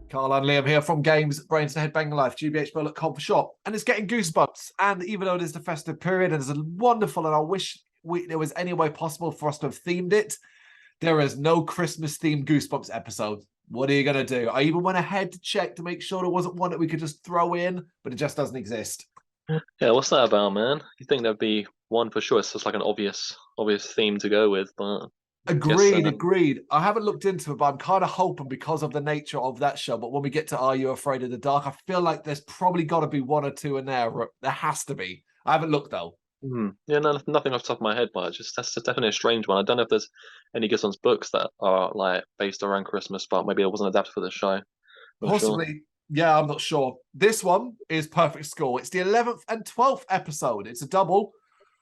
Carl and Liam here from Brrraaains A Head-Banging Life, gbhblofficial for short. And it's getting goosebumps. And even though it is the festive period and it's wonderful, and I wish there was any way possible for us to have themed it, there is no Christmas-themed Goosebumps episode. What are you going to do? I even went ahead to check to make sure there wasn't one that we could just throw in, but it just doesn't exist. Yeah, what's that about, man? You think there'd be one for sure? It's just like an obvious theme to go with, but guess Agreed. I haven't looked into it, but I'm kind of hoping because of the nature of that show. But when we get to Are You Afraid of the Dark, I feel like there's probably got to be one or two in there. There has to be. I haven't looked though. yeah, no, nothing off the top of my head, but that's just definitely a strange one. I don't know if there's any Goosebumps books that are like based around Christmas, but maybe it wasn't adapted for the show. Not sure. Possibly. Yeah, I'm not sure. This one is Perfect Score. It's the 11th and 12th episode. It's a double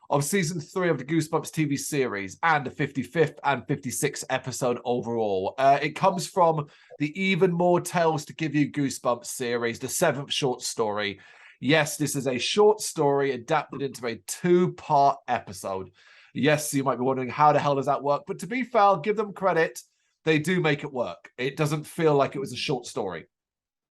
of season 3 of the Goosebumps TV series and the 55th and 56th episode overall. It comes from the Even More Tales to Give You Goosebumps series, the 7th short story. Yes, this is a short story adapted into a 2-part episode. Yes, you might be wondering how the hell does that work? But to be fair, I'll give them credit. They do make it work. It doesn't feel like it was a short story.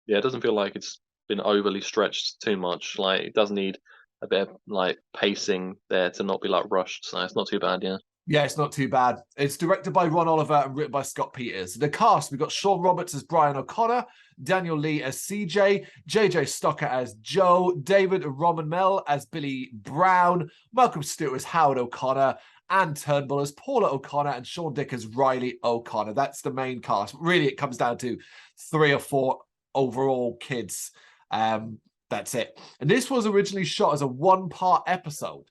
Yeah, it doesn't feel like it's been overly stretched too much. Like it does need a bit of like pacing there to not be like rushed. So it's not too bad, yeah. Yeah, it's not too bad. It's directed by Ron Oliver and written by Scott Peters. The cast, we've got Sean Roberts as Brian O'Connor, Daniel Lee as CJ, JJ Stocker as Joe, David Romanmel as Billy Brown, Malcolm Stewart as Howard O'Connor, Anne Turnbull as Paula O'Connor, and Sean Dick as Riley O'Connor. That's the main cast. Really, it comes down to 3 or 4 overall kids. That's it. And this was originally shot as a 1-part episode.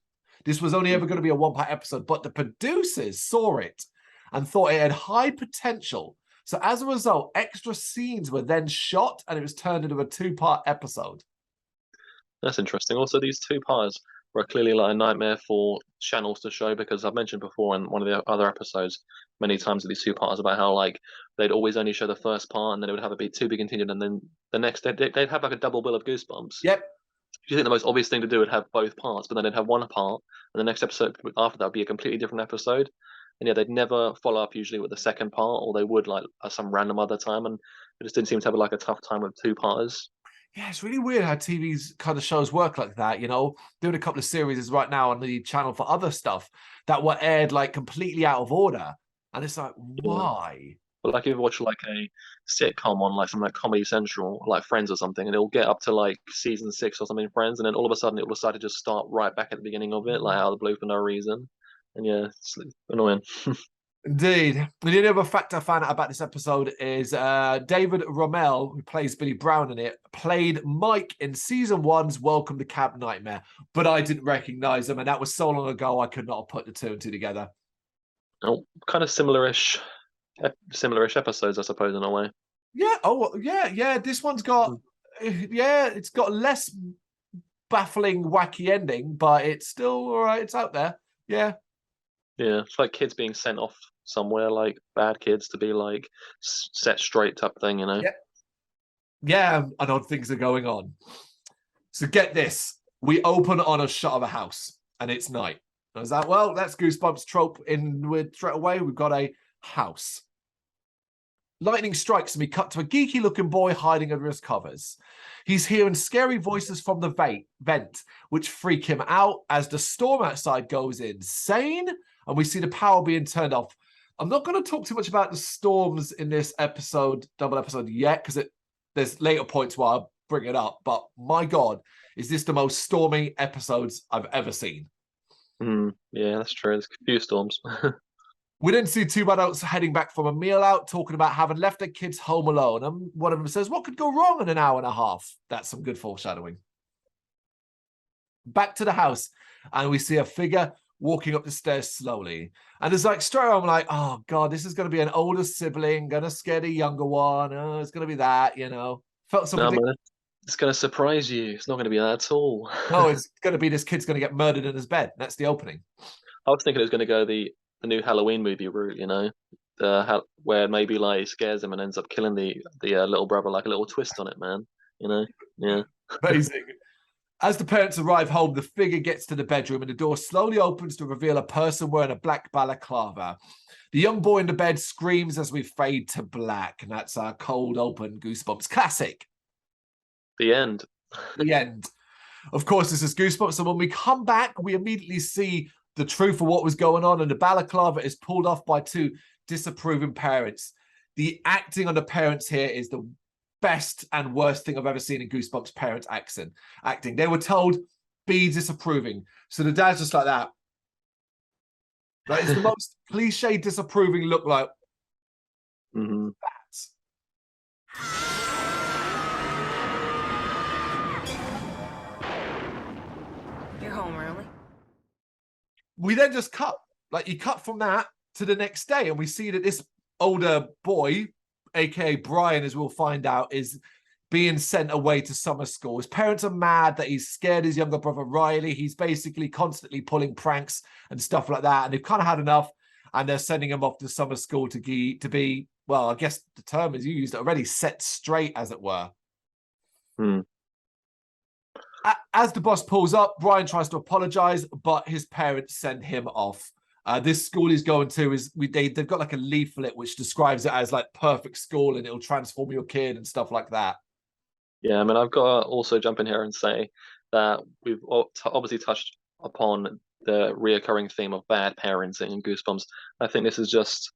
This was only ever going to be a 1-part episode, but the producers saw it and thought it had high potential. So as a result, extra scenes were then shot and it was turned into a 2-part episode. That's interesting. Also, these 2 parts were clearly like a nightmare for channels to show because I've mentioned before in one of the other episodes many times of these 2 parts about how like they'd always only show the first part and then it would have a bit to be continued and then the next they'd have like a double bill of Goosebumps. Yep. Do you think the most obvious thing to do would have both parts, but then they'd have one part and the next episode after that would be a completely different episode? And yeah, they'd never follow up usually with the second part, or they would like at some random other time, and it just didn't seem to have like a tough time with 2 parters. Yeah, it's really weird how TV's kind of shows work like that, you know, doing a couple of series right now on the channel for other stuff that were aired like completely out of order. And it's like, Yeah. why? But like if you watch like a sitcom on like something like Comedy Central, like Friends or something, and it'll get up to like season 6 or something, Friends, and then all of a sudden it will decide to just start right back at the beginning of it, like out of the blue for no reason. And yeah, it's annoying. Indeed. And the other fact I found out about this episode is David Rommel, who plays Billy Brown in it, played Mike in season 1's Welcome to Camp Nightmare, but I didn't recognize him, and that was so long ago I could not have put the 2 and 2 together. Oh, kind of similar-ish episodes, I suppose, in a way. Yeah. Oh, yeah. This one's got, yeah, it's got less baffling, wacky ending, but it's still all right. It's out there. Yeah. Yeah, it's like kids being sent off somewhere, like bad kids to be like set straight type thing, you know? Yeah. Yeah, and odd things are going on. So get this. We open on a shot of a house, and it's night. I was like, well, that's Goosebumps trope in with straight away. We've got a house. Lightning strikes and we cut to a geeky looking boy hiding under his covers. He's hearing scary voices from the vent, which freak him out as the storm outside goes insane and we see the power being turned off. I'm not going to talk too much about the storms in this double episode yet, because there's later points where I'll bring it up, but my God, is this the most stormy episodes I've ever seen. Yeah, that's true. There's a few storms. We then see 2 adults heading back from a meal out, talking about having left their kids home alone. And one of them says, what could go wrong in an hour and a half? That's some good foreshadowing. Back to the house, and we see a figure walking up the stairs slowly. And it's like, straight away, I'm like, oh, God, this is going to be an older sibling, going to scare the younger one. Oh, it's going to be that, you know. Felt something. No, man, it's going to surprise you. It's not going to be that at all. No, it's going to be this kid's going to get murdered in his bed. That's the opening. I was thinking it was going to go the new Halloween movie route, you know, where maybe like he scares him and ends up killing the little brother, like a little twist on it, man. You know, yeah. Amazing. As the parents arrive home, the figure gets to the bedroom and the door slowly opens to reveal a person wearing a black balaclava. The young boy in the bed screams as we fade to black, and that's our cold open Goosebumps classic. The end. The end. Of course, this is Goosebumps, and when we come back, we immediately see the truth of what was going on, and the balaclava is pulled off by two disapproving parents. The acting on the parents here is the best and worst thing I've ever seen in Goosebumps parents acting. They were told, be disapproving. So the dad's just like that. Like, it's the most cliche disapproving look like that. You're home early. We then just cut. Like, you cut from that to the next day, and we see that this older boy, aka Brian, as we'll find out, is being sent away to summer school. His parents are mad that he's scared his younger brother Riley. He's basically constantly pulling pranks and stuff like that, and they've kind of had enough, and they're sending him off to summer school to be, well, I guess the term is you used already, set straight, as it were. As the bus pulls up, Brian tries to apologize, but his parents send him off. This school he's going to is they've got like a leaflet which describes it as like perfect school and it'll transform your kid and stuff like that. Yeah, I mean, I've got to also jump in here and say that we've obviously touched upon the reoccurring theme of bad parenting in Goosebumps. I think this is just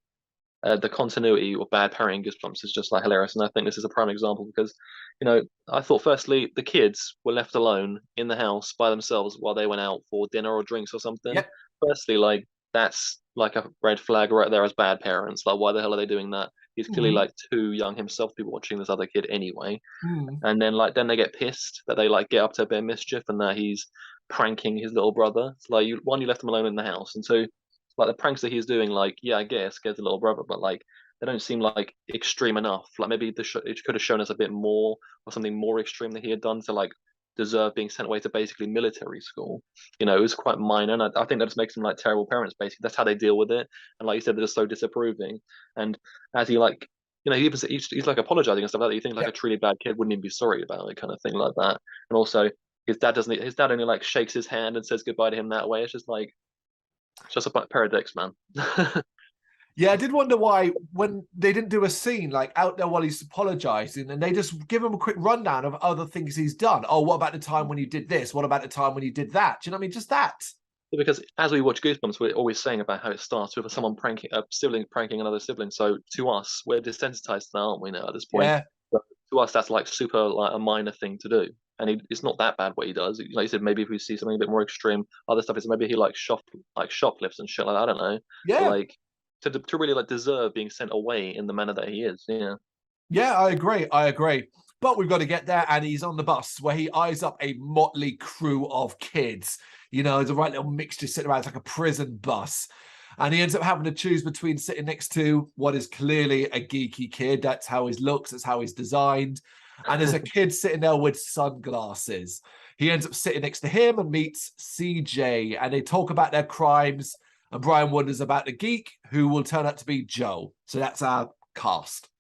the continuity of bad parenting Goosebumps is just like hilarious, and I think this is a prime example because, you know, I thought firstly the kids were left alone in the house by themselves while they went out for dinner or drinks or something. Yep. Firstly, like that's like a red flag right there as bad parents. Like, why the hell are they doing that? He's clearly like too young himself to be watching this other kid anyway. And then then they get pissed that they like get up to a bit of mischief and that he's pranking his little brother. It's like, you left him alone in the house, and two, like the pranks that he's doing, like, yeah, I guess scares the little brother, but like they don't seem like extreme enough. Like maybe it could have shown us a bit more or something more extreme that he had done to like deserve being sent away to basically military school. You know, it was quite minor, and I think that just makes them like terrible parents. Basically, that's how they deal with it. And like you said, they're just so disapproving. And as he like, you know, he's like apologizing and stuff like that. You think like a truly bad kid wouldn't even be sorry about it, kind of thing like that. And also, his dad only like shakes his hand and says goodbye to him that way. It's just like, it's just a pair of dicks, man. Yeah, I did wonder why when they didn't do a scene like out there while he's apologizing and they just give him a quick rundown of other things he's done. Oh, what about the time when you did this? What about the time when you did that? Do you know what I mean? Just that. Because as we watch Goosebumps, we're always saying about how it starts with someone pranking a sibling pranking another sibling. So to us, we're desensitized to that, aren't we now at this point? Yeah. But to us, that's like super like a minor thing to do. And it's not that bad what he does. Like you said, maybe if we see something a bit more extreme, other stuff is maybe he like shoplifts and shit like that. I don't know. Yeah. But, like to really like deserve being sent away in the manner that he is. Yeah. Yeah, I agree. But we've got to get there, and he's on the bus where he eyes up a motley crew of kids. You know, the right little mixture sitting around. It's like a prison bus. And he ends up having to choose between sitting next to what is clearly a geeky kid. That's how he looks. That's how he's designed. And there's a kid sitting there with sunglasses. He ends up sitting next to him and meets CJ. And they talk about their crimes. And Brian wonders about the geek, who will turn out to be Joe. So that's our cast.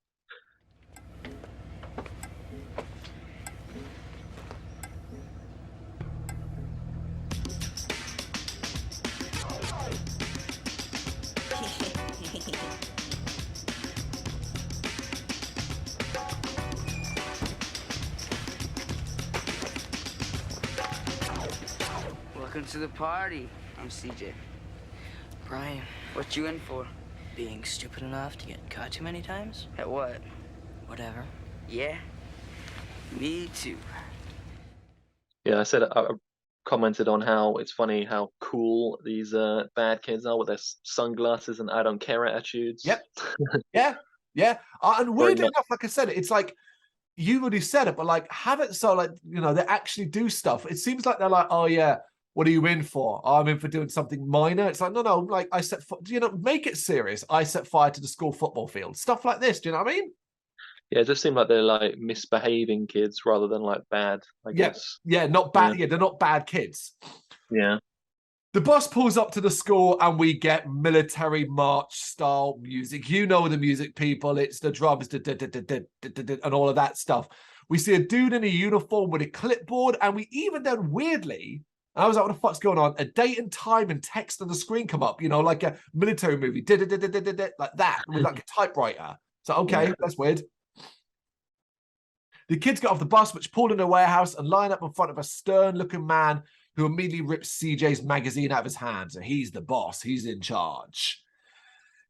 Welcome to the party. I'm CJ. Brian, what you in for? Being stupid enough to get caught too many times? At what? Whatever. Yeah, me too. Yeah, I commented on how it's funny how cool these bad kids are with their sunglasses and I don't care attitudes. Yep. Yeah. And weirdly enough, like I said, it's like you already said it, but like have it so like, you know, they actually do stuff. It seems like they're like, oh yeah, what are you in for? Oh, I'm in for doing something minor. It's like, no, like make it serious. I set fire to the school football field. Stuff like this. Do you know what I mean? Yeah, it just seemed like they're like misbehaving kids rather than like bad, I guess. Yeah, not bad. Yeah, they're not bad kids. Yeah. The bus pulls up to the school and we get military march style music. You know the music, people. It's the drums and all of that stuff. We see a dude in a uniform with a clipboard, and we even then, weirdly, I was like, what the fuck's going on? A date and time and text on the screen come up, you know, like a military movie, like that, with like a typewriter. So, okay, that's weird. The kids get off the bus, which pull in a warehouse and line up in front of a stern-looking man who immediately rips CJ's magazine out of his hand. So he's the boss. He's in charge.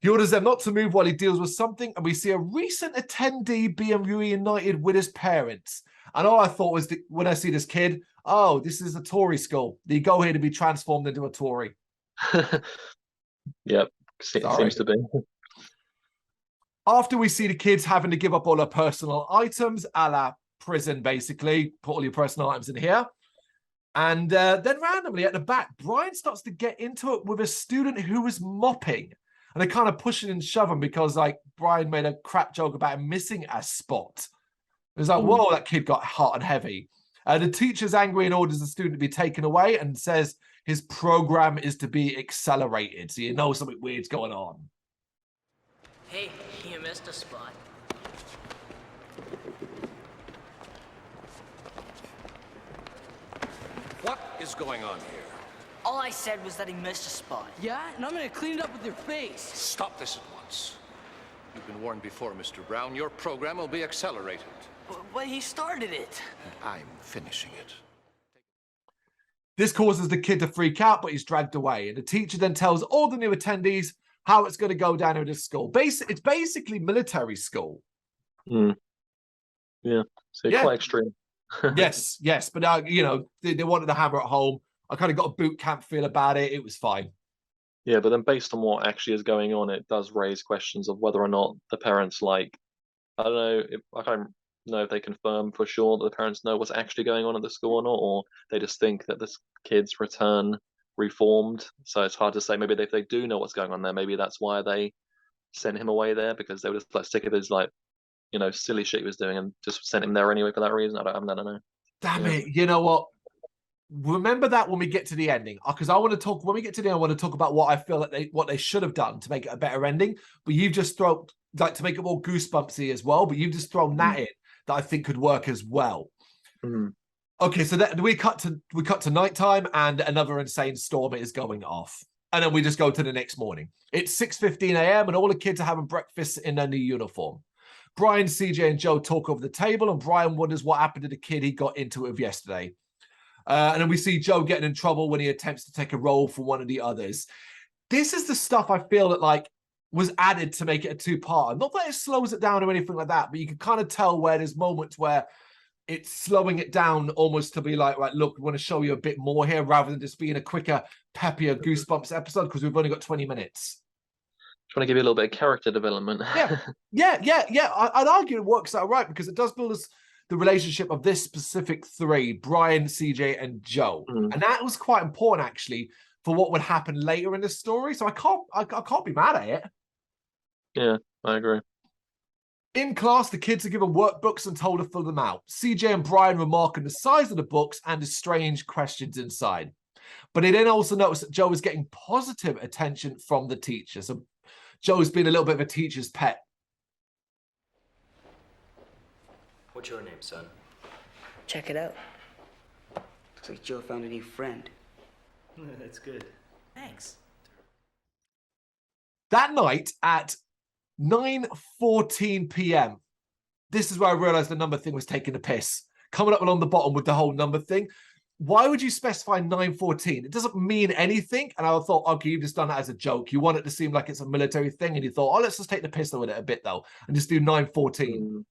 He orders them not to move while he deals with something, and we see a recent attendee being reunited with his parents. And all I thought was, when I see this kid, oh, this is a Tory school. They go here to be transformed into a Tory. Yep, seems to be. After we see the kids having to give up all their personal items, a la prison, basically, put all your personal items in here. And then randomly at the back, Brian starts to get into it with a student who was mopping. And they kind of push it and shove him because, like, Brian made a crap joke about him missing a spot. It was like, whoa, that kid got hot and heavy. The teacher's angry and orders the student to be taken away and says his program is to be accelerated. So you know something weird's going on. Hey, you missed a spot. What is going on here? All I said was that he missed a spot. Yeah? And I'm gonna clean it up with your face. Stop this at once. You've been warned before, Mr. Brown. Your program will be accelerated. But he started it. I'm finishing it. This causes the kid to freak out, but he's dragged away. And the teacher then tells all the new attendees how it's going to go down in this school. It's basically military school. Yeah, so quite extreme. yes. But, you know, they wanted to hammer it home. I kind of got a boot camp feel about it. It was fine. Yeah, but then based on what actually is going on, it does raise questions of whether or not the parents, like, I don't know, I can't know if they confirm for sure that the parents know what's actually going on at the school or not, or they just think that this kid's return reformed. So it's hard to say. Maybe if they do know what's going on there, maybe that's why they sent him away there, because they were just like sick of his, like, you know, silly shit he was doing and just sent him there anyway for that reason. I don't know. Damn it. You know what? Remember that when we get to the ending, because I want to talk, when we get to the end, I want to talk about what I feel like what they should have done to make it a better ending. But you've just thrown, like, to make it more goosebumpsy as well, but you've just thrown that in that I think could work as well. Okay, so that we cut to nighttime and another insane storm is going off. And then we just go to the next morning. It's 6:15 a.m. and all the kids are having breakfast in their new uniform. Brian, CJ, and Joe talk over the table, and Brian wonders what happened to the kid he got into it with yesterday. And then we see Joe getting in trouble when he attempts to take a role for one of the others. This is the stuff I feel that, like, was added to make it a two-parter. Not that it slows it down or anything like that, but you can kind of tell where there's moments where it's slowing it down almost to be like, right, look, we want to show you a bit more here rather than just being a quicker, peppier Goosebumps episode because we've only got 20 minutes. Trying to give you a little bit of character development. Yeah. I'd argue it works out right because it does build us the relationship of this specific three, Brian, CJ, and Joe. And that was quite important, actually, for what would happen later in the story. So I can't be mad at it. Yeah, I agree. In class, the kids are given workbooks and told to fill them out. CJ and Brian remark on the size of the books and the strange questions inside. But they then also notice that Joe is getting positive attention from the teacher. So Joe's been a little bit of a teacher's pet. What's your name, son? Check it out. Looks like Joe found a new friend. That's good. Thanks. That night at 9:14 p.m., this is where I realized the number thing was taking the piss. Coming up along the bottom with the whole number thing. Why would you specify 9:14? It doesn't mean anything. And I thought, okay, you've just done that as a joke. You want it to seem like it's a military thing. And you thought, oh, let's just take the piss with it a bit, though, and just do 9:14.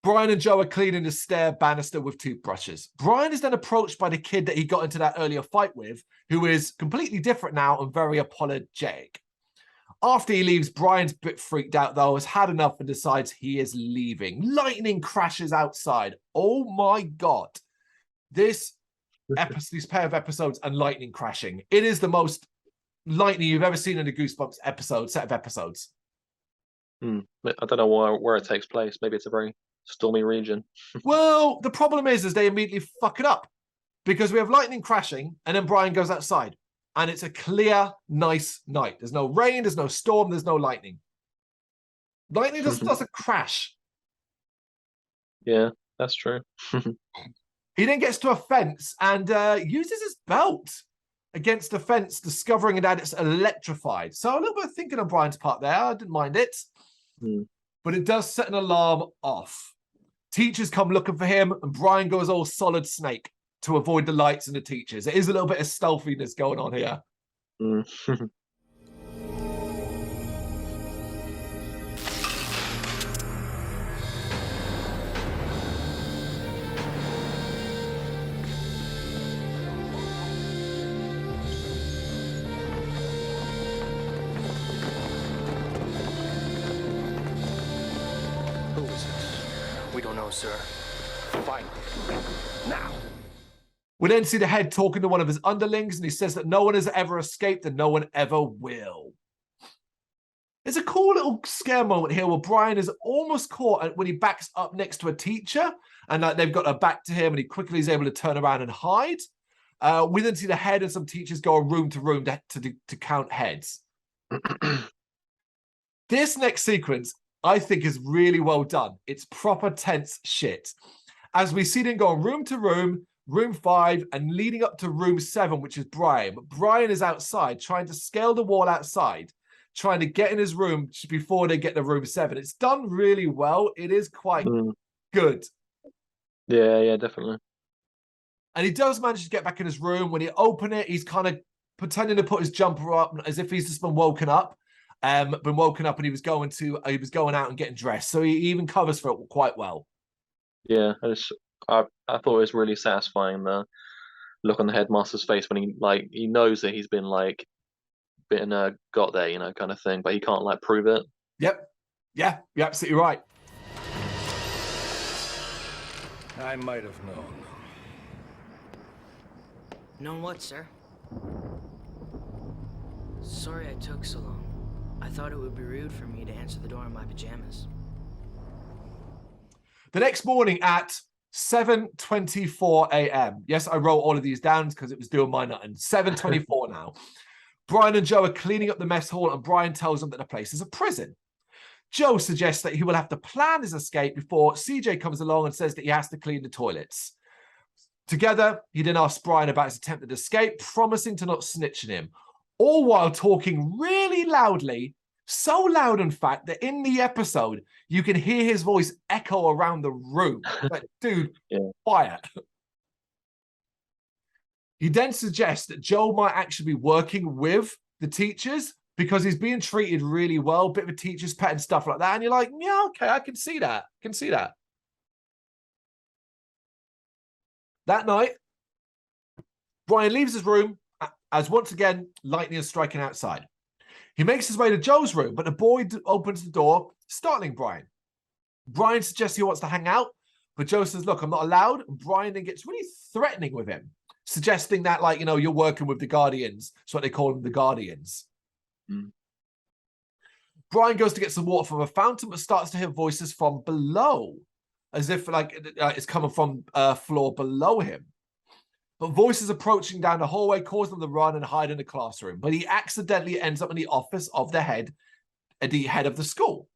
Brian and Joe are cleaning the stair banister with toothbrushes. Brian is then approached by the kid that he got into that earlier fight with, who is completely different now and very apologetic. After he leaves, Brian's a bit freaked out, though, has had enough and decides he is leaving. Lightning crashes outside. Oh, my God. This pair of episodes and lightning crashing. It is the most lightning you've ever seen in a Goosebumps set of episodes. I don't know where it takes place. Maybe it's a very stormy region. Well, the problem is they immediately fuck it up because we have lightning crashing and then Brian goes outside and it's a clear, nice night. There's no rain, there's no storm, there's no lightning. Lightning just doesn't crash. Yeah, that's true. He then gets to a fence and uses his belt against the fence, discovering that it's electrified. So a little bit of thinking on Brian's part there. I didn't mind it. But it does set an alarm off. Teachers come looking for him, and Brian goes all Solid Snake to avoid the lights and the teachers. It is a little bit of stealthiness going on here. Who is it? We don't know, sir. Find him. Now. We then see the head talking to one of his underlings, and he says that no one has ever escaped and no one ever will. There's a cool little scare moment here where Brian is almost caught when he backs up next to a teacher, and they've got a back to him, and he quickly is able to turn around and hide. We then see the head and some teachers go room to room to count heads. This next sequence, I think, is really well done. It's proper tense shit. As we see them go room to room, room 5, and leading up to room 7, which is Brian. But Brian is outside, trying to scale the wall outside, trying to get in his room before they get to room 7. It's done really well. It is quite good. Yeah, definitely. And he does manage to get back in his room. When he open it, he's kind of pretending to put his jumper up as if he's just been woken up. And he was going out and getting dressed. So he even covers for it quite well. Yeah, I thought it was really satisfying, the look on the headmaster's face when he knows that he's been got there, kind of thing, but he can't prove it. Yep. Yeah, you're absolutely right. I might have known. Known what, sir? Sorry I took so long. I thought it would be rude for me to answer the door in my pajamas. The next morning at 7:24 a.m. Yes, I wrote all of these down because it was doing my nutting. 7:24 now. Brian and Joe are cleaning up the mess hall, and Brian tells them that the place is a prison. Joe suggests that he will have to plan his escape before CJ comes along and says that he has to clean the toilets. Together, he then asks Brian about his attempted escape, promising to not snitch on him, all while talking really loudly, so loud, in fact, that in the episode, you can hear his voice echo around the room. Like, dude, quiet. He then suggests that Joe might actually be working with the teachers because he's being treated really well, bit of a teacher's pet and stuff like that. And you're like, yeah, okay, I can see that. That night, Brian leaves his room as once again, lightning is striking outside. He makes his way to Joe's room, but the boy opens the door, startling Brian. Brian suggests he wants to hang out, but Joe says, look, I'm not allowed. And Brian then gets really threatening with him, suggesting that, you're working with the Guardians. That's what they call them, the Guardians. Brian goes to get some water from a fountain, but starts to hear voices from below, as if it's coming from a floor below him. But voices approaching down the hallway cause him to run and hide in the classroom. But he accidentally ends up in the office of the head of the school.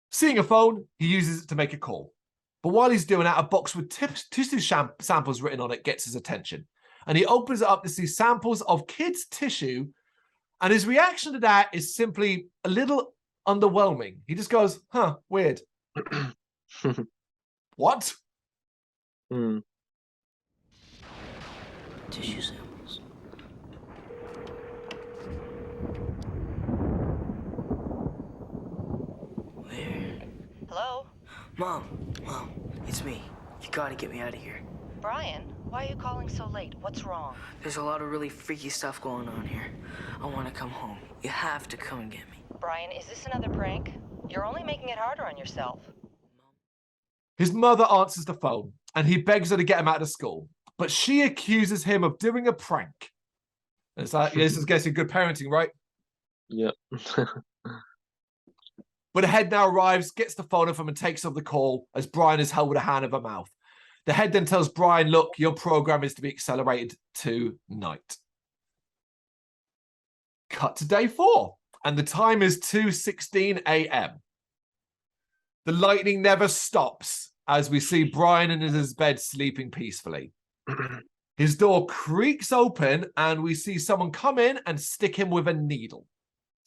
Seeing a phone, he uses it to make a call. But while he's doing that, a box with tissue samples written on it gets his attention. And he opens it up to see samples of kids' tissue. And his reaction to that is simply a little underwhelming. He just goes, huh, weird. What? Tissue samples. Where? Hello? Mom, it's me. You gotta get me out of here. Brian, why are you calling so late? What's wrong? There's a lot of really freaky stuff going on here. I want to come home. You have to come and get me. Brian, is this another prank? You're only making it harder on yourself. His mother answers the phone, and he begs her to get him out of school. But she accuses him of doing a prank. It's like, this is guessing good parenting, right? Yeah. But the head now arrives, gets the phone off him, and takes up the call as Brian is held with a hand over mouth. The head then tells Brian, look, your program is to be accelerated tonight. Cut to day 4, and the time is 2:16 a.m. The lightning never stops as we see Brian in his bed sleeping peacefully. His door creaks open and we see someone come in and stick him with a needle.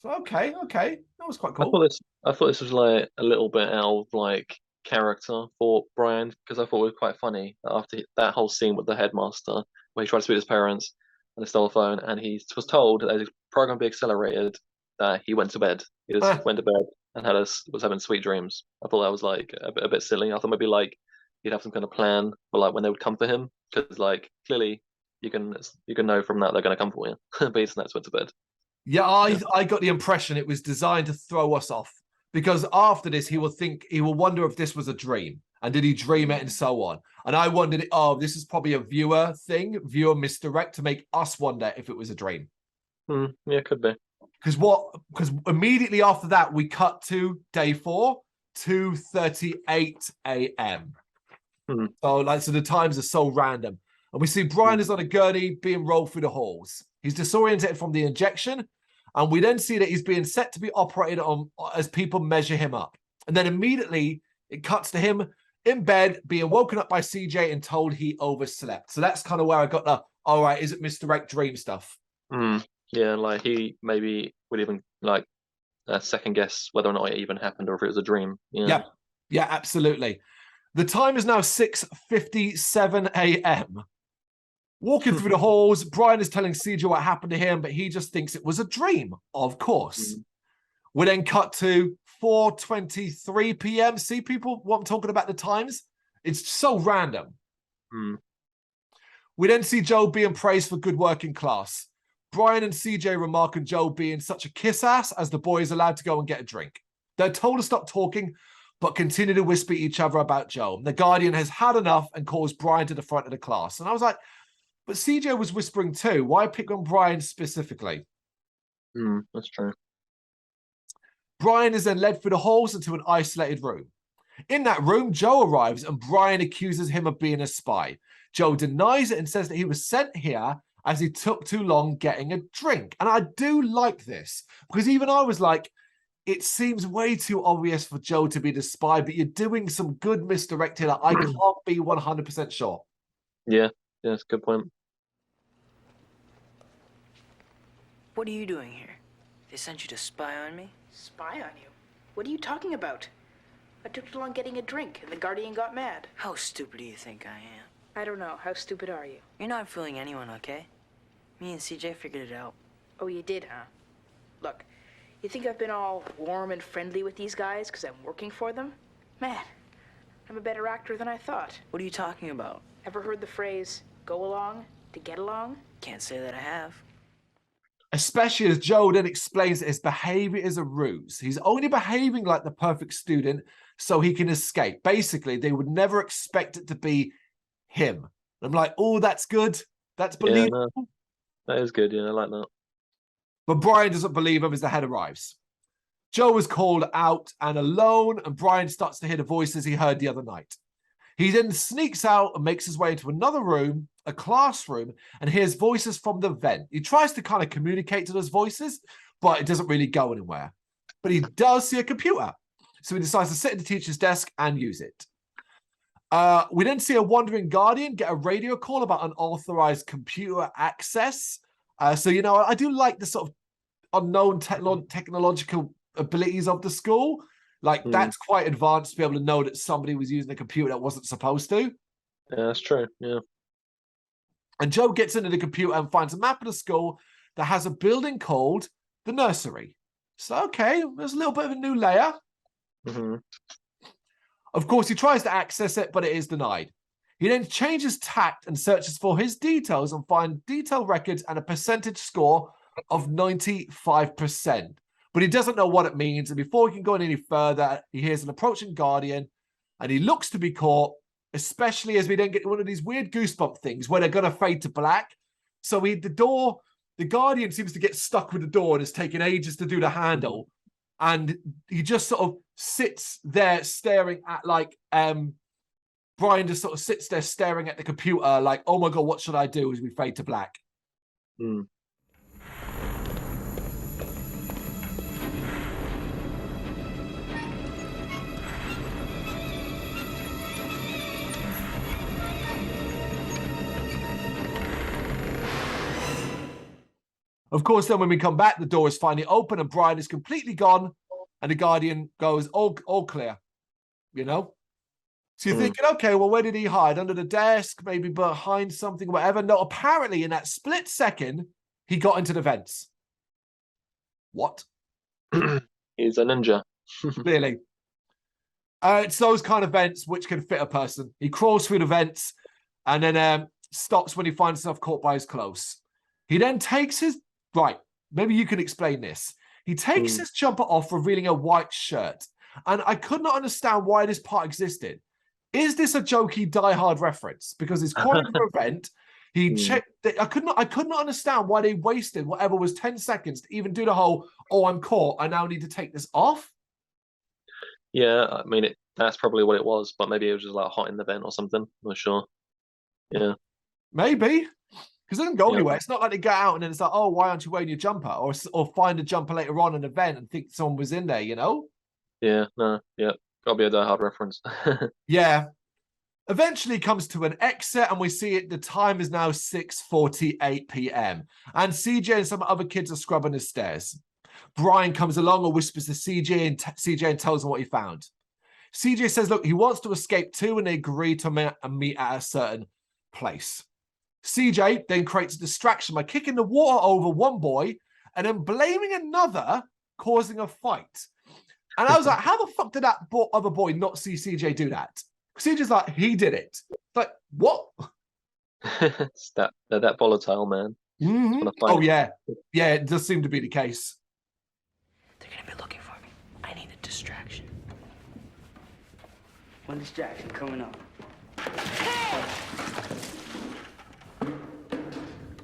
So, okay. That was quite cool. I thought this was like a little bit out of like character for Brian because I thought it was quite funny that after that whole scene with the headmaster where he tried to speak to his parents and they stole the phone and he was told that his program be accelerated that he went to bed. He just went to bed and was having sweet dreams. I thought that was like a bit silly. I thought maybe like he'd have some kind of plan for like when they would come for him because like clearly you can know from that they're going to come for you. But he just went to bed. Yeah, I got the impression it was designed to throw us off because after this he will wonder if this was a dream and did he dream it and so on. And I wondered, this is probably a viewer misdirect to make us wonder if it was a dream. Yeah, could be. Because immediately after that we cut to day 4, 2:38 a.m. So the times are so random. And we see Brian is on a gurney being rolled through the halls. He's disoriented from the injection. And we then see that he's being set to be operated on as people measure him up. And then immediately it cuts to him in bed being woken up by CJ and told he overslept. So that's kind of where I got the, all right, is it misdirect dream stuff? Yeah, like he maybe would even like second guess whether or not it even happened or if it was a dream. Yeah, absolutely. The time is now 6:57 a.m. Walking through the halls, Brian is telling CJ what happened to him, but he just thinks it was a dream, of course. We then cut to 4:23 p.m. See, people, what I'm talking about, the times? It's so random. We then see Joe being praised for good work in class. Brian and CJ remark on Joe being such a kiss-ass as the boy is allowed to go and get a drink. They're told to stop talking, but continue to whisper each other about Joe. The Guardian has had enough and calls Brian to the front of the class. And I was like, but CJ was whispering too. Why pick on Brian specifically? That's true. Brian is then led through the halls into an isolated room. In that room, Joe arrives and Brian accuses him of being a spy. Joe denies it and says that he was sent here as he took too long getting a drink. And I do like this because even I was like, it seems way too obvious for Joe to be the spy, but you're doing some good misdirecting. I can't be 100% sure. Yeah, that's a good point. What are you doing here? They sent you to spy on me? Spy on you? What are you talking about? I took too long getting a drink, and the Guardian got mad. How stupid do you think I am? I don't know. How stupid are you? You're not fooling anyone, okay? Me and CJ figured it out. Oh, you did, huh? Look, you think I've been all warm and friendly with these guys because I'm working for them? Man, I'm a better actor than I thought. What are you talking about? Ever heard the phrase, go along to get along? Can't say that I have. Especially as Joe then explains that his behavior is a ruse. He's only behaving like the perfect student so he can escape. Basically, they would never expect it to be him. I'm like, oh, that's good. That's believable. Yeah, no, that is good. Yeah, I like that. But Brian doesn't believe him as the head arrives. Joe is called out and alone, and Brian starts to hear the voices he heard the other night. He then sneaks out and makes his way into another room, a classroom, and hears voices from the vent. He tries to kind of communicate to those voices, but it doesn't really go anywhere. But he does see a computer. So he decides to sit at the teacher's desk and use it. We then see a wandering Guardian get a radio call about unauthorized computer access. So, you know, I do like the sort of unknown technological abilities of the school. Like, that's quite advanced to be able to know that somebody was using a computer that wasn't supposed to. Yeah, that's true. Yeah. And Joe gets into the computer and finds a map of the school that has a building called the nursery. So, okay, there's a little bit of a new layer. Of course, he tries to access it, but it is denied. He then changes tact and searches for his details and finds detailed records and a percentage score of 95%. But he doesn't know what it means. And before he can go any further, he hears an approaching Guardian and he looks to be caught, especially as we then get one of these weird Goosebump things where they're going to fade to black. So the Guardian seems to get stuck with the door and it's taking ages to do the handle. And he just sort of sits there staring at Brian just sort of sits there staring at the computer like, oh my God, what should I do as we fade to black? Of course, then when we come back, the door is finally open and Brian is completely gone. And the Guardian goes, all clear, you know? So you're thinking, okay, well, where did he hide? Under the desk, maybe behind something, whatever. No, apparently in that split second, he got into the vents. What? He's a ninja. Clearly. It's those kind of vents which can fit a person. He crawls through the vents and then stops when he finds himself caught by his clothes. He then takes his... Right, maybe you can explain this. He takes his jumper off, revealing a white shirt. And I could not understand why this part existed. Is this a jokey Die Hard reference? Because he's calling for an event. He checked. I could not understand why they wasted whatever was 10 seconds to even do the whole, oh, I'm caught, I now need to take this off. Yeah, I mean, that's probably what it was, but maybe it was just like hot in the vent or something. I'm not sure. Yeah. Maybe. Because it doesn't go anywhere. It's not like they get out and then it's like, oh, why aren't you wearing your jumper? Or find a jumper later on in an event and think someone was in there, you know? Yeah, no, yeah. Gotta be a Die Hard reference. Yeah. Eventually comes to an exit and we see it. The time is now 6:48 p.m. And CJ and some other kids are scrubbing the stairs. Brian comes along and whispers to CJ and tells him what he found. CJ says, look, he wants to escape too, and they agree to meet at a certain place. CJ then creates a distraction by kicking the water over one boy and then blaming another, causing a fight. And I was like, how the fuck did that other boy not see CJ do that? CJ's like, he did it. It's like, what? It's they're that volatile, man. Oh, yeah. Yeah, it does seem to be the case. They're gonna be looking for me. I need a distraction. One distraction coming up.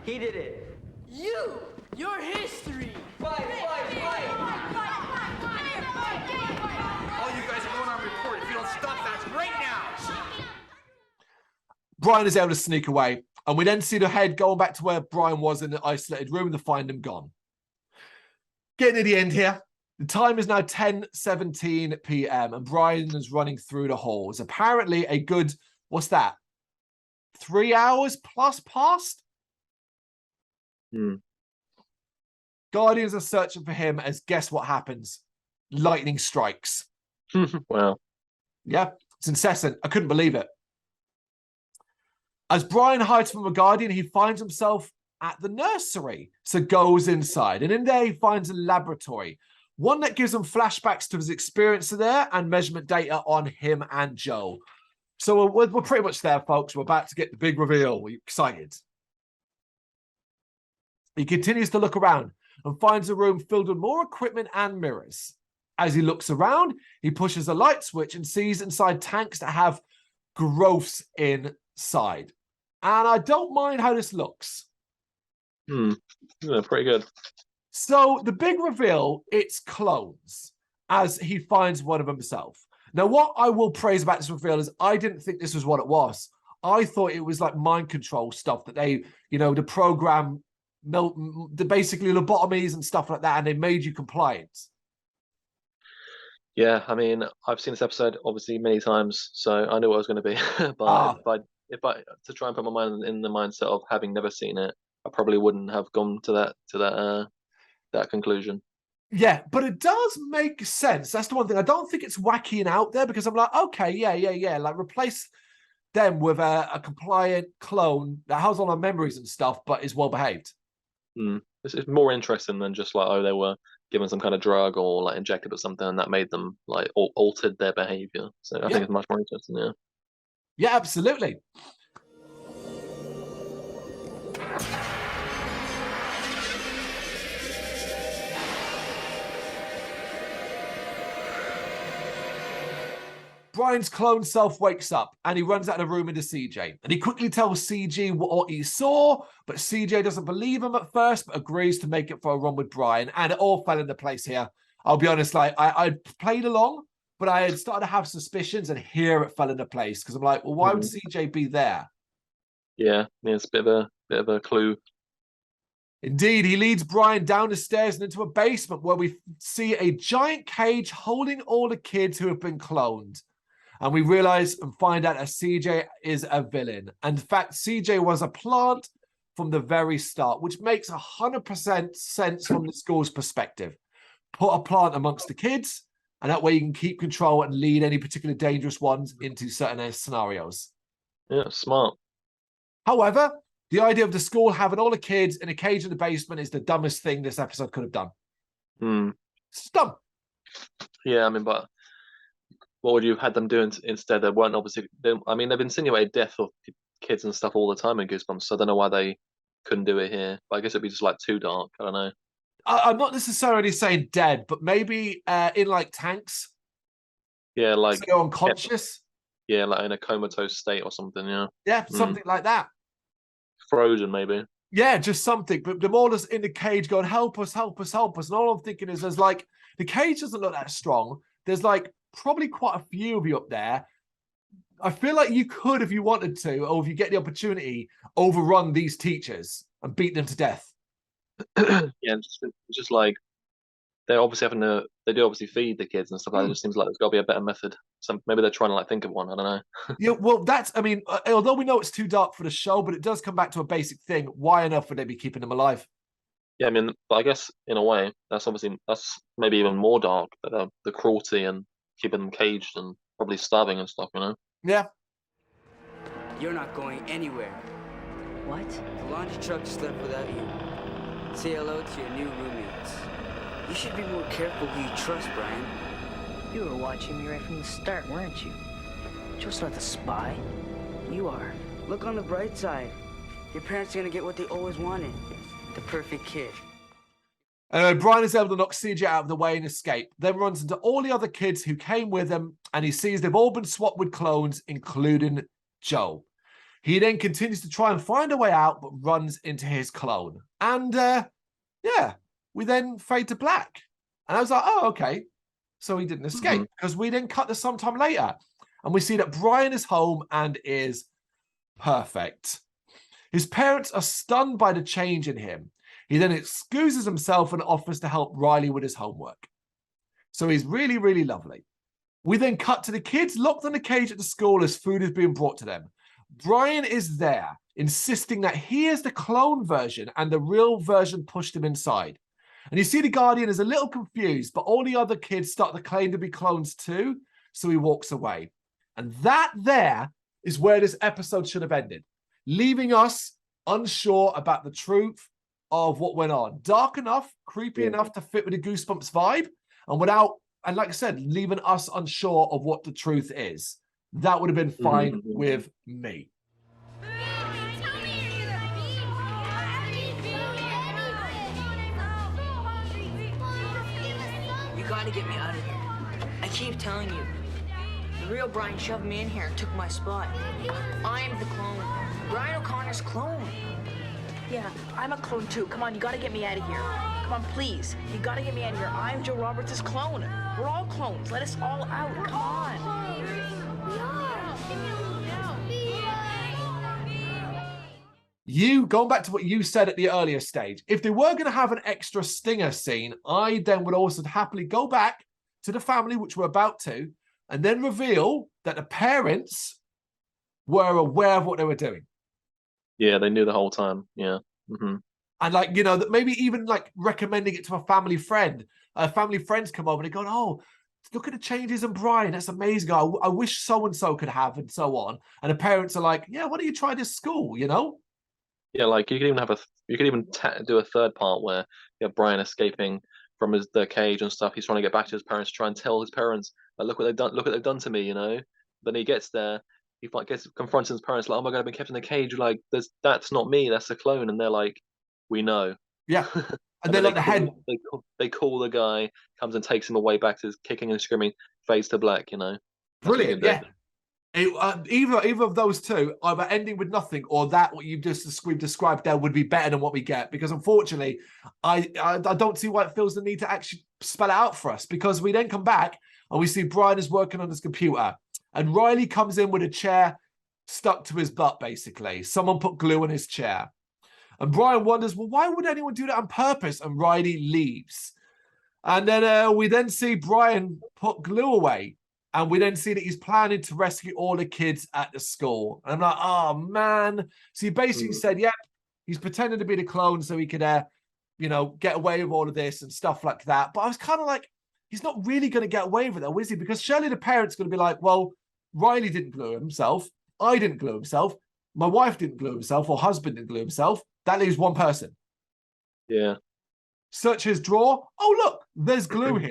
He did it. Your history. All you guys are going on report. If you don't stop that right now. Brian is able to sneak away. And we then see the head going back to where Brian was in the isolated room to find him gone. Getting to the end here. The time is now 10:17 p.m. and Brian is running through the halls. Apparently a good, what's that? 3 hours plus past? Guardians are searching for him as guess what happens? Lightning strikes. Wow. Yeah, it's incessant. I couldn't believe it. As Brian hides from the Guardian, he finds himself at the nursery. So goes inside. And in there, he finds a laboratory. One that gives him flashbacks to his experience there and measurement data on him and Joe. So we're pretty much there, folks. We're about to get the big reveal. Are you excited? He continues to look around and finds a room filled with more equipment and mirrors. As he looks around, he pushes a light switch and sees inside tanks that have growths inside. And I don't mind how this looks. Yeah, pretty good. So the big reveal, it's clones, as he finds one of himself. Now, what I will praise about this reveal is I didn't think this was what it was. I thought it was like mind control stuff that they, you know, the program, basically lobotomies and stuff like that, and they made you compliant. Yeah, I mean, I've seen this episode obviously many times, so I knew what it was going to be. But if I to try and put my mind in the mindset of having never seen it, I probably wouldn't have gone to that conclusion. Yeah, but it does make sense. That's the one thing. I don't think it's wacky and out there because I'm like, okay, yeah. Like replace them with a compliant clone that has all our memories and stuff, but is well behaved. This is more interesting than just like, oh, they were given some kind of drug or like injected with something and that made them like altered their behavior. So I think it's much more interesting. Yeah. Yeah, absolutely. Brian's clone self wakes up and he runs out of the room into CJ. And he quickly tells CJ what he saw, but CJ doesn't believe him at first, but agrees to make it for a run with Brian. And it all fell into place here. I'll be honest, like I played along, but I had started to have suspicions, and here it fell into place because I'm like, well, why would CJ be there? Yeah, it's a bit of a clue. Indeed, he leads Brian down the stairs and into a basement where we see a giant cage holding all the kids who have been cloned. And we realize and find out that CJ is a villain. And in fact, CJ was a plant from the very start, which makes 100% sense from the school's perspective. Put a plant amongst the kids, and that way you can keep control and lead any particular dangerous ones into certain scenarios. Yeah, smart. However, the idea of the school having all the kids in a cage in the basement is the dumbest thing this episode could have done. It's dumb. Yeah, I mean, but what would you have had them do instead? They weren't obviously. I mean, they've insinuated death of kids and stuff all the time in Goosebumps, so I don't know why they couldn't do it here. But I guess it'd be just like too dark. I don't know. I'm not necessarily saying dead, but maybe in like tanks. Yeah, like so they're unconscious. Yeah, like in a comatose state or something. Yeah. Yeah, something like that. Frozen, maybe. Yeah, just something. But they're all just in the cage going, help us, help us, help us. And all I'm thinking is there's like, the cage doesn't look that strong. There's like probably quite a few of you up there. I feel like you could, if you wanted to, or if you get the opportunity, overrun these teachers and beat them to death. Yeah, just like they're obviously they do obviously feed the kids and stuff like that. It just seems like there's got to be a better method. Maybe they're trying to like think of one. I don't know. Yeah, well, I mean, although we know it's too dark for the show, but it does come back to a basic thing. Why on earth would they be keeping them alive? Yeah, I mean, but I guess in a way, that's maybe even more dark. The cruelty and keeping them caged and probably starving and stuff, you know? Yeah. You're not going anywhere. What? The laundry truck just left without you. Say hello to your new roommates. You should be more careful who you trust, Brian. You were watching me right from the start, weren't you? Joe's not the spy. You are. Look on the bright side. Your parents are gonna get what they always wanted. The perfect kid. Brian is able to knock CJ out of the way and escape, then runs into all the other kids who came with him, and he sees they've all been swapped with clones, including Joe. He then continues to try and find a way out, but runs into his clone. And, yeah, we then fade to black. And I was like, oh, okay. So he didn't escape, because we then cut to sometime later. And we see that Brian is home and is perfect. His parents are stunned by the change in him. He then excuses himself and offers to help Riley with his homework. So he's really, really lovely. We then cut to the kids locked in a cage at the school as food is being brought to them. Brian is there, insisting that he is the clone version and the real version pushed him inside. And you see the Guardian is a little confused, but all the other kids start to claim to be clones too, so he walks away. And that there is where this episode should have ended, leaving us unsure about the truth of what went on. Dark enough, creepy enough to fit with the Goosebumps vibe, and like I said, leaving us unsure of what the truth is. That would have been fine with me. You gotta get me out of here. I keep telling you. The real Brian shoved me in here and took my spot. I'm the clone. Brian O'Connor's clone. Yeah, I'm a clone too. Come on, you gotta get me out of here. Come on, please. You gotta get me out of here. I'm Joe Roberts' clone. We're all clones. Let us all out. Come on. You, going back to what you said at the earlier stage, if they were going to have an extra stinger scene, I then would also happily go back to the family, which we're about to, and then reveal that the parents were aware of what they were doing. Yeah, they knew the whole time. Yeah. And like, you know, that maybe even like recommending it to a family friend. Family friends come over and they go, oh, look at the changes in Brian. That's amazing. I wish so-and-so could have, and so on. And the parents are like, yeah, why don't you try this school, you know? Yeah, like you could even do a third part where you have Brian escaping from the cage and stuff. He's trying to get back to his parents, try and tell his parents, like, look what they've done to me, you know. Then he gets there, he confronts his parents, like, oh my god, I've been kept in the cage. Like, that's not me, that's a clone. And they're like, we know. Yeah. And then like the head. They call the guy, comes and takes him away back to his kicking and screaming, fades to black, you know. Brilliant, yeah. Either of those two, either ending with nothing or that what you've just described there would be better than what we get, because unfortunately I don't see why it feels the need to actually spell it out for us, because we then come back and we see Brian is working on his computer and Riley comes in with a chair stuck to his butt, basically. Someone put glue on his chair. And Brian wonders, well, why would anyone do that on purpose? And Riley leaves. And then we then see Brian put glue away. And we then see that he's planning to rescue all the kids at the school. And I'm like, oh, man. So he basically said, yeah, He's pretending to be the clone so he could, get away with all of this and stuff like that. But I was kind of like, he's not really going to get away with it, though, is he? Because surely the parent's going to be like, well, Riley didn't glue himself. I didn't glue himself. My wife didn't glue himself, or husband didn't glue himself. That leaves one person. Yeah. Search his drawer. Oh, look, there's glue here.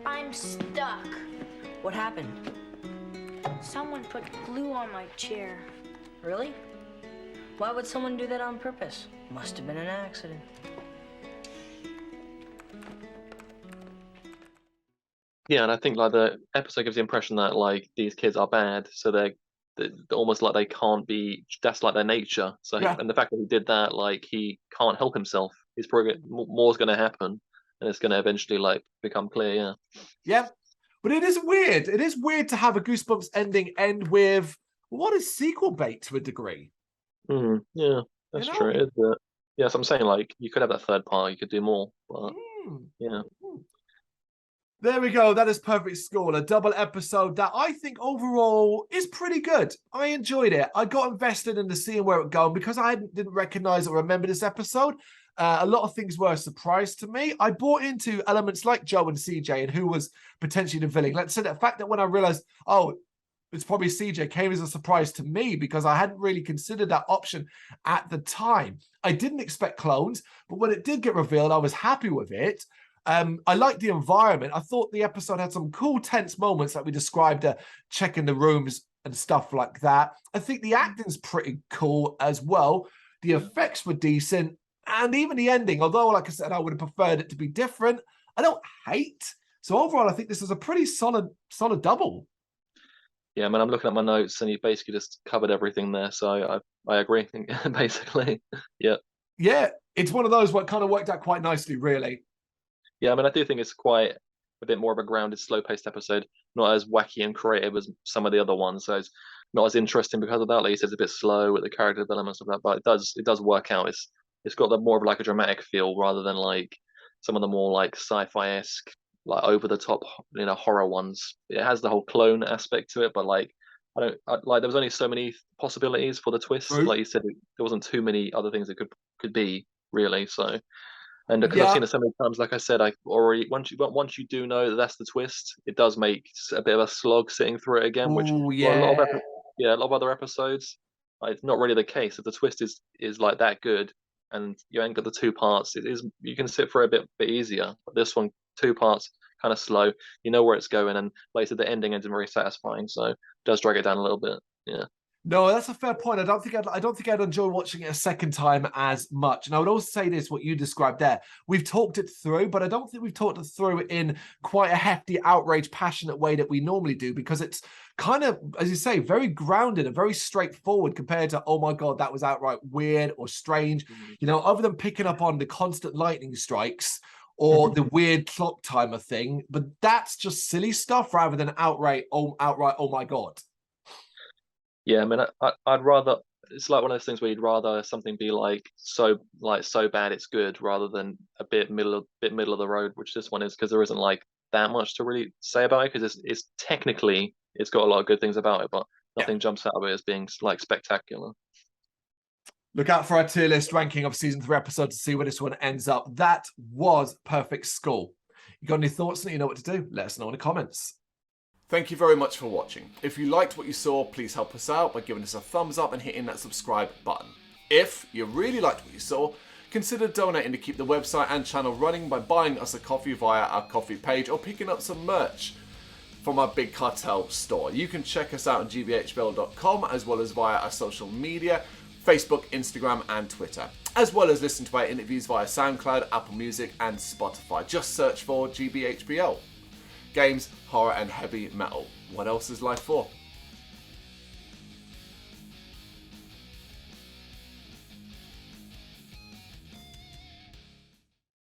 I'm stuck. What happened? Someone put glue on my chair. Really? Why would someone do that on purpose? Must have been an accident. Yeah, and I think like the episode gives the impression that like these kids are bad, so they're almost like they can't be. That's like their nature. So Yeah. and the fact that he did that, like he can't help himself. He's probably more's going to happen, and it's going to eventually like become clear. Yeah. Yeah. But it is weird. It is weird to have a Goosebumps ending end with what is sequel bait to a degree. Yeah, that's true. It is, yeah, so I'm saying like you could have that third part, you could do more, but yeah. There we go. That is Perfect Score, a double episode that I think overall is pretty good. I enjoyed it. I got invested in the seeing where it going because I didn't recognize or remember this episode. A lot of things were a surprise to me. I bought into elements like Joe and CJ and who was potentially the villain. Let's say the fact that when I realized, oh, it's probably CJ, came as a surprise to me because I hadn't really considered that option at the time. I didn't expect clones, but when it did get revealed, I was happy with it. I liked the environment. I thought the episode had some cool, tense moments like we described, checking the rooms and stuff like that. I think the acting's pretty cool as well. The effects were decent. And even the ending, although, like I said, I would have preferred it to be different, I don't hate. So overall, I think this is a pretty solid double. Yeah, I mean, I'm looking at my notes and you basically just covered everything there. So I agree, basically. Yeah. Yeah, it's one of those what kind of worked out quite nicely, really. Yeah, I mean, I do think it's quite a bit more of a grounded, slow-paced episode, not as wacky and creative as some of the other ones. So it's not as interesting because of that. Like you said, it's a bit slow with the character development of that, but it does work out. It's got more of like a dramatic feel rather than like some of the more like sci-fi-esque, like over the top, horror ones. It has the whole clone aspect to it, but like there was only so many possibilities for the twist. True. Like you said, there wasn't too many other things it could be really. So, and because I've seen it so many times, like I said, I already once you do know that that's the twist, it does make a bit of a slog sitting through it again. Which Ooh, a lot of other episodes, it's not really the case. If the twist is like that good, and you ain't got the two parts, you can sit for a bit easier. But this one, two parts, kind of slow. You know where it's going, and like I said, the ending isn't very satisfying, so it does drag it down a little bit. Yeah. No, that's a fair point. I don't think I'd enjoy watching it a second time as much. And I would also say this, what you described there. We've talked it through, but I don't think we've talked it through in quite a hefty, outrage, passionate way that we normally do, because it's kind of, as you say, very grounded and very straightforward compared to, oh my God, that was outright weird or strange. Other than picking up on the constant lightning strikes or the weird clock timer thing, but that's just silly stuff rather than outright, oh my God. Yeah, I mean, I'd rather. It's like one of those things where you'd rather something be so bad it's good, rather than a bit middle of the road, which this one is, because there isn't like that much to really say about it. Because it's technically it's got a lot of good things about it, but nothing jumps out of it as being like spectacular. Look out for our tier list ranking of season 3 episodes to see where this one ends up. That was Perfect Score. You got any thoughts on it? You know what to do. Let us know in the comments. Thank you very much for watching. If you liked what you saw, please help us out by giving us a thumbs up and hitting that subscribe button. If you really liked what you saw, consider donating to keep the website and channel running by buying us a coffee via our coffee page or picking up some merch from our Big Cartel store. You can check us out on gbhbl.com as well as via our social media, Facebook, Instagram and Twitter, as well as listen to our interviews via SoundCloud, Apple Music and Spotify. Just search for GBHBL. Games, horror and heavy metal. What else is life for?